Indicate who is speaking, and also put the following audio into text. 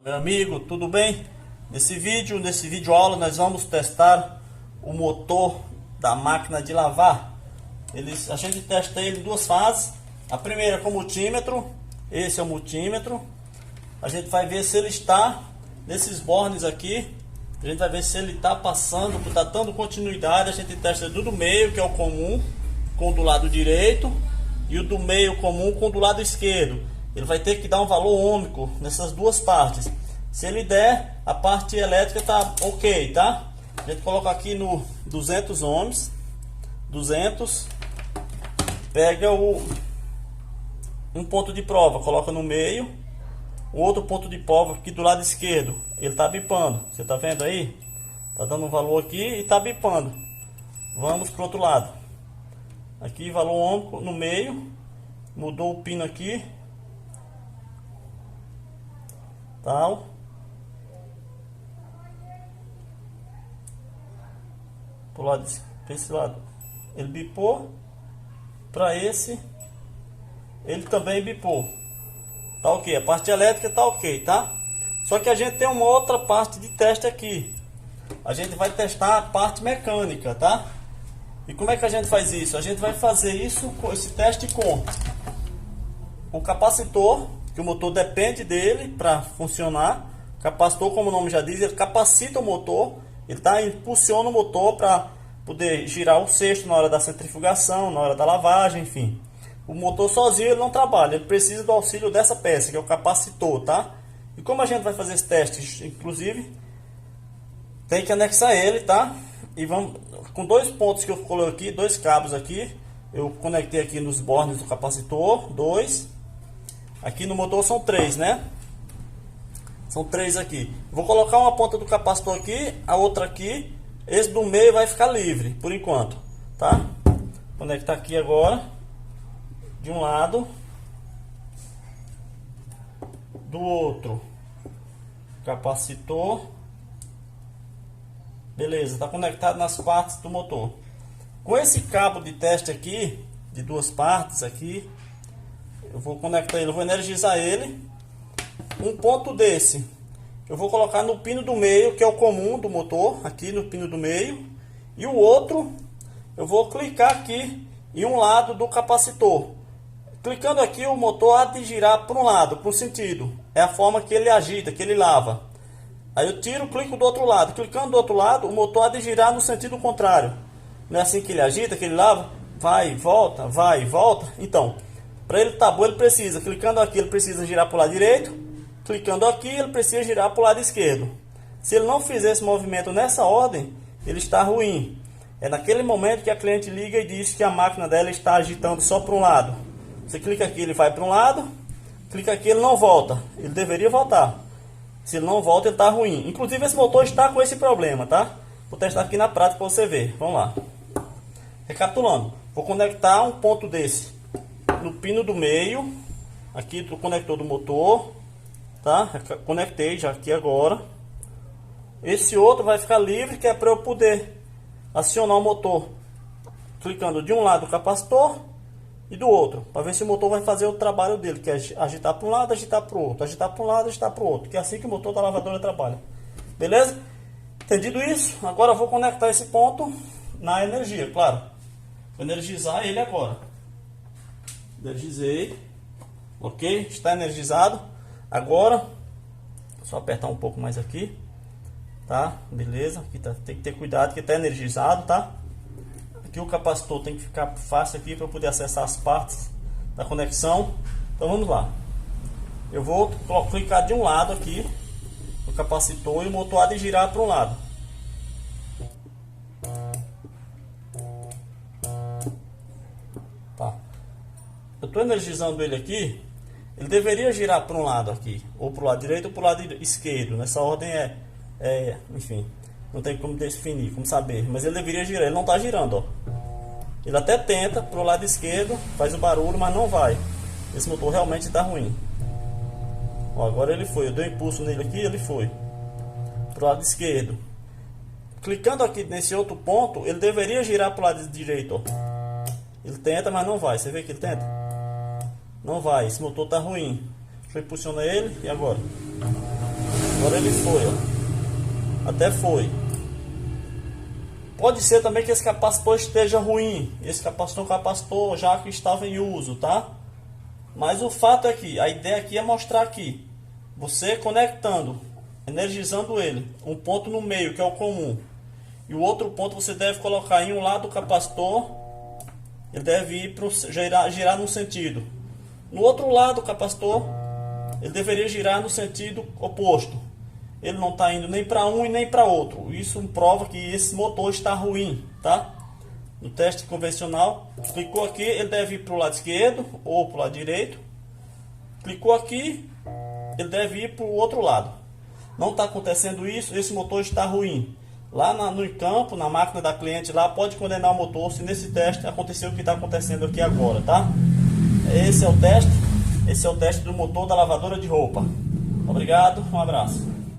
Speaker 1: Meu amigo, tudo bem? Nesse vídeo aula nós vamos testar o motor da máquina de lavar. A gente testa ele em duas fases. A primeira com multímetro, esse é o multímetro. A gente vai ver se ele está nesses bornes aqui. A gente vai ver se ele está passando, está dando continuidade. A gente testa do meio, que é o comum, com o do lado direito, e o do meio comum com o do lado esquerdo. Ele vai ter que dar um valor ômico nessas duas partes. Se ele der, a parte elétrica tá ok, tá? A gente coloca aqui no 200 ohms, 200, pega um ponto de prova, coloca no meio, o outro ponto de prova aqui do lado esquerdo, ele tá bipando, você tá vendo aí? Tá dando um valor aqui e tá bipando. Vamos pro outro lado. Aqui valor ômico no meio, mudou o pino aqui, tal. Pro lado, pra esse lado ele bipou, para esse ele também bipou, tá ok, a parte elétrica tá ok, tá? Só que a gente tem uma outra parte de teste aqui. A gente vai testar a parte mecânica, tá? E como é que a gente faz isso? A gente vai fazer isso com esse teste com o capacitor, que o motor depende dele para funcionar. Capacitor, como o nome já diz, ele capacita o motor, ele impulsiona o motor para poder girar o cesto na hora da centrifugação, na hora da lavagem, enfim. O motor sozinho ele não trabalha, ele precisa do auxílio dessa peça, que é o capacitor, tá? E como a gente vai fazer esse teste, inclusive, tem que anexar ele, tá? E vamos com dois pontos que eu coloquei aqui, dois cabos aqui, eu conectei aqui nos bornes do capacitor, dois. Aqui no motor são três, né? São três aqui. Vou colocar uma ponta do capacitor aqui, a outra aqui. Esse do meio vai ficar livre por enquanto, tá? Conectar aqui agora, de um lado, do outro, capacitor. Beleza, tá conectado nas partes do motor. Com esse cabo de teste aqui, de duas partes aqui, eu vou conectar ele, eu vou energizar ele. Um ponto desse eu vou colocar no pino do meio, que é o comum do motor, aqui no pino do meio. E o outro eu vou clicar aqui em um lado do capacitor. Clicando aqui, o motor há de girar para um lado, para um sentido. É a forma que ele agita, que ele lava. Aí eu tiro, clico do outro lado. Clicando do outro lado, o motor há de girar no sentido contrário. Não é assim que ele agita, que ele lava? Vai, volta. Então, para ele estar bom, ele precisa, clicando aqui, ele precisa girar para o lado direito. Clicando aqui, ele precisa girar para o lado esquerdo. Se ele não fizer esse movimento nessa ordem, ele está ruim. É naquele momento que a cliente liga e diz que a máquina dela está agitando só para um lado. Você clica aqui, ele vai para um lado. Clica aqui, ele não volta. Ele deveria voltar. Se ele não volta, ele está ruim. Inclusive, esse motor está com esse problema, tá? Vou testar aqui na prática para você ver. Vamos lá. Recapitulando. Vou conectar um ponto desse no pino do meio, aqui do conector do motor, tá? Conectei já aqui agora. Esse outro vai ficar livre, que é para eu poder acionar o motor, clicando de um lado do capacitor e do outro, para ver se o motor vai fazer o trabalho dele, que é agitar para um lado, agitar para o outro, agitar para um lado, agitar para o outro, que é assim que o motor da lavadora trabalha. Beleza? Entendido isso? Agora eu vou conectar esse ponto na energia, claro. Vou energizar ele agora. Energizei. Ok? Está energizado. Agora, só apertar um pouco mais aqui. Tá? Beleza? Aqui tá, tem que ter cuidado que está energizado, tá? Aqui o capacitor tem que ficar fácil aqui para eu poder acessar as partes da conexão. Então vamos lá. Eu vou clicar de um lado aqui no capacitor e o motor há de girar para um lado. Tá. Eu estou energizando ele aqui. Ele deveria girar para um lado aqui, ou para o lado direito ou para o lado esquerdo. Nessa ordem enfim, não tem como definir, como saber. Mas ele deveria girar, ele não está girando, ó. Ele até tenta para o lado esquerdo, faz o barulho, mas não vai. Esse motor realmente está ruim. Ó, agora ele foi, eu dei um impulso nele aqui, ele foi para o lado esquerdo. Clicando aqui nesse outro ponto, ele deveria girar para o lado direito, ó. Ele tenta, mas não vai. Você vê que ele tenta? Não vai, esse motor tá ruim. Deixa eu impulsionar ele e agora. Agora ele foi, ó. Até foi. Pode ser também que esse capacitor esteja ruim. Esse capacitor é um capacitor já que estava em uso, tá? Mas o fato é que a ideia aqui é mostrar aqui. Você conectando, energizando ele. Um ponto no meio, que é o comum. E o outro ponto você deve colocar em um lado do capacitor. Ele deve ir pro, girar no sentido. No outro lado do capacitor, ele deveria girar no sentido oposto. Ele não está indo nem para um e nem para outro. Isso prova que esse motor está ruim, tá? No teste convencional, clicou aqui, ele deve ir para o lado esquerdo ou para o lado direito. Clicou aqui, ele deve ir para o outro lado. Não está acontecendo isso, esse motor está ruim. Lá no campo, na máquina da cliente, lá pode condenar o motor se nesse teste aconteceu o que está acontecendo aqui agora, tá? Esse é o teste do motor da lavadora de roupa. Obrigado, um abraço.